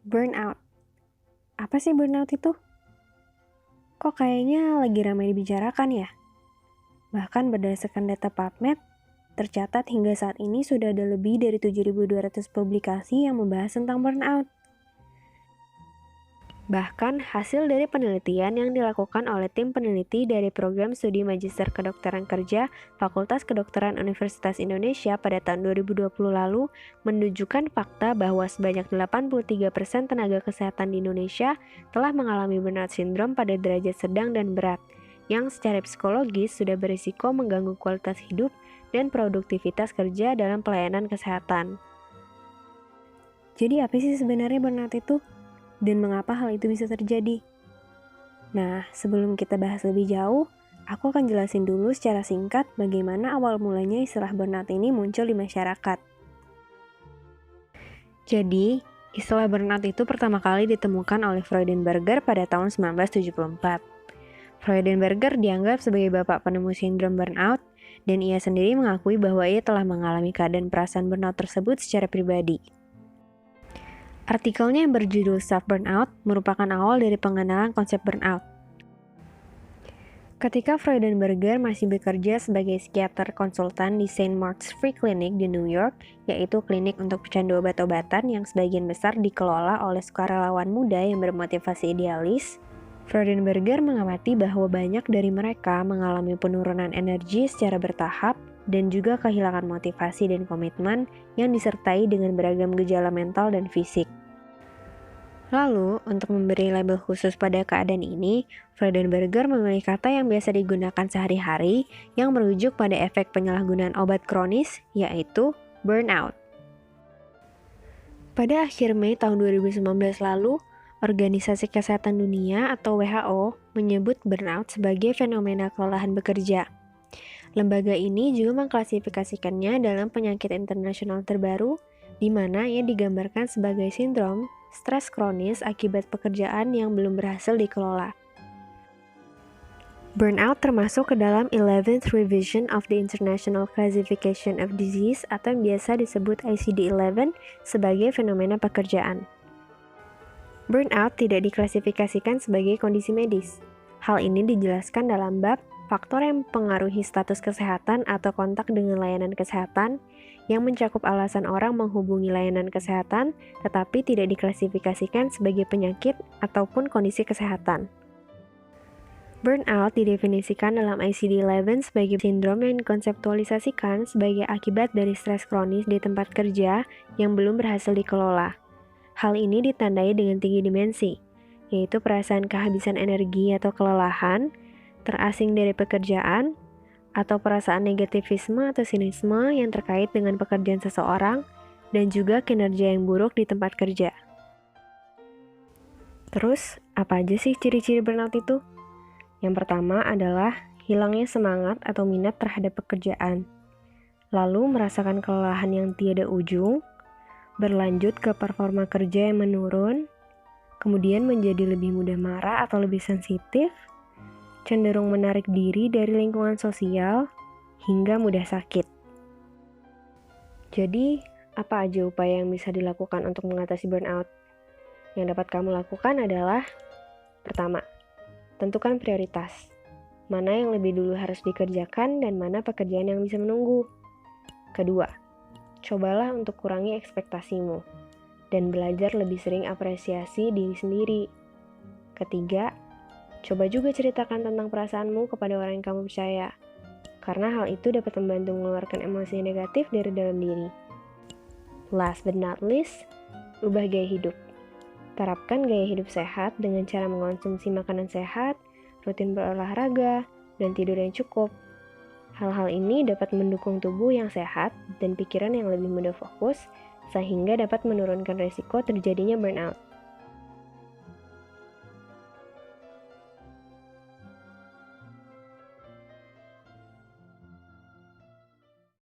Burnout. Apa sih burnout itu? Kok kayaknya lagi ramai dibicarakan ya? Bahkan berdasarkan data PubMed, tercatat hingga saat ini sudah ada lebih dari 7.200 publikasi yang membahas tentang burnout. Bahkan hasil dari penelitian yang dilakukan oleh tim peneliti dari Program Studi Magister Kedokteran Kerja Fakultas Kedokteran Universitas Indonesia pada tahun 2020 lalu menunjukkan fakta bahwa sebanyak 83% tenaga kesehatan di Indonesia telah mengalami burnout syndrome pada derajat sedang dan berat, yang secara psikologis sudah berisiko mengganggu kualitas hidup dan produktivitas kerja dalam pelayanan kesehatan. Jadi apa sih sebenarnya burnout itu? Dan mengapa hal itu bisa terjadi? Nah, sebelum kita bahas lebih jauh, aku akan jelasin dulu secara singkat bagaimana awal mulanya istilah burnout ini muncul di masyarakat. Jadi, istilah burnout itu pertama kali ditemukan oleh Freudenberger pada tahun 1974. Freudenberger dianggap sebagai bapak penemu sindrom burnout, dan ia sendiri mengakui bahwa ia telah mengalami keadaan perasaan burnout tersebut secara pribadi. Artikelnya yang berjudul Self-Burnout merupakan awal dari pengenalan konsep burnout. Ketika Freudenberger masih bekerja sebagai psikiater konsultan di St. Mark's Free Clinic di New York, yaitu klinik untuk pecandu obat-obatan yang sebagian besar dikelola oleh sukarelawan muda yang bermotivasi idealis, Freudenberger mengamati bahwa banyak dari mereka mengalami penurunan energi secara bertahap dan juga kehilangan motivasi dan komitmen yang disertai dengan beragam gejala mental dan fisik. Lalu, untuk memberi label khusus pada keadaan ini, Freudenberger memilih kata yang biasa digunakan sehari-hari yang merujuk pada efek penyalahgunaan obat kronis, yaitu burnout. Pada akhir Mei tahun 2019 lalu, Organisasi Kesehatan Dunia atau WHO menyebut burnout sebagai fenomena kelelahan bekerja. Lembaga ini juga mengklasifikasikannya dalam penyakit internasional terbaru, di mana ia digambarkan sebagai sindrom stres kronis akibat pekerjaan yang belum berhasil dikelola. Burnout termasuk ke dalam 11th Revision of the International Classification of Disease atau yang biasa disebut ICD-11 sebagai fenomena pekerjaan. Burnout tidak diklasifikasikan sebagai kondisi medis. Hal ini dijelaskan dalam bab faktor yang mempengaruhi status kesehatan atau kontak dengan layanan kesehatan yang mencakup alasan orang menghubungi layanan kesehatan tetapi tidak diklasifikasikan sebagai penyakit ataupun kondisi kesehatan. Burnout didefinisikan dalam ICD-11 sebagai sindrom yang dikonseptualisasikan sebagai akibat dari stres kronis di tempat kerja yang belum berhasil dikelola. Hal ini ditandai dengan 3 dimensi, yaitu perasaan kehabisan energi atau kelelahan, terasing dari pekerjaan, atau perasaan negativisme atau sinisme yang terkait dengan pekerjaan seseorang, dan juga kinerja yang buruk di tempat kerja. Terus, apa aja sih ciri-ciri burnout itu? Yang pertama adalah hilangnya semangat atau minat terhadap pekerjaan, lalu merasakan kelelahan yang tiada ujung, berlanjut ke performa kerja yang menurun, kemudian menjadi lebih mudah marah atau lebih sensitif, cenderung menarik diri dari lingkungan sosial, hingga mudah sakit. Jadi, apa aja upaya yang bisa dilakukan untuk mengatasi burnout? Yang dapat kamu lakukan adalah: pertama, tentukan prioritas. Mana yang lebih dulu harus dikerjakan dan mana pekerjaan yang bisa menunggu. Kedua, cobalah untuk kurangi ekspektasimu dan belajar lebih sering apresiasi diri sendiri. Ketiga, coba juga ceritakan tentang perasaanmu kepada orang yang kamu percaya, karena hal itu dapat membantu mengeluarkan emosi negatif dari dalam diri. Last but not least, ubah gaya hidup. Terapkan gaya hidup sehat dengan cara mengonsumsi makanan sehat, rutin berolahraga, dan tidur yang cukup. Hal-hal ini dapat mendukung tubuh yang sehat dan pikiran yang lebih mudah fokus, sehingga dapat menurunkan risiko terjadinya burnout.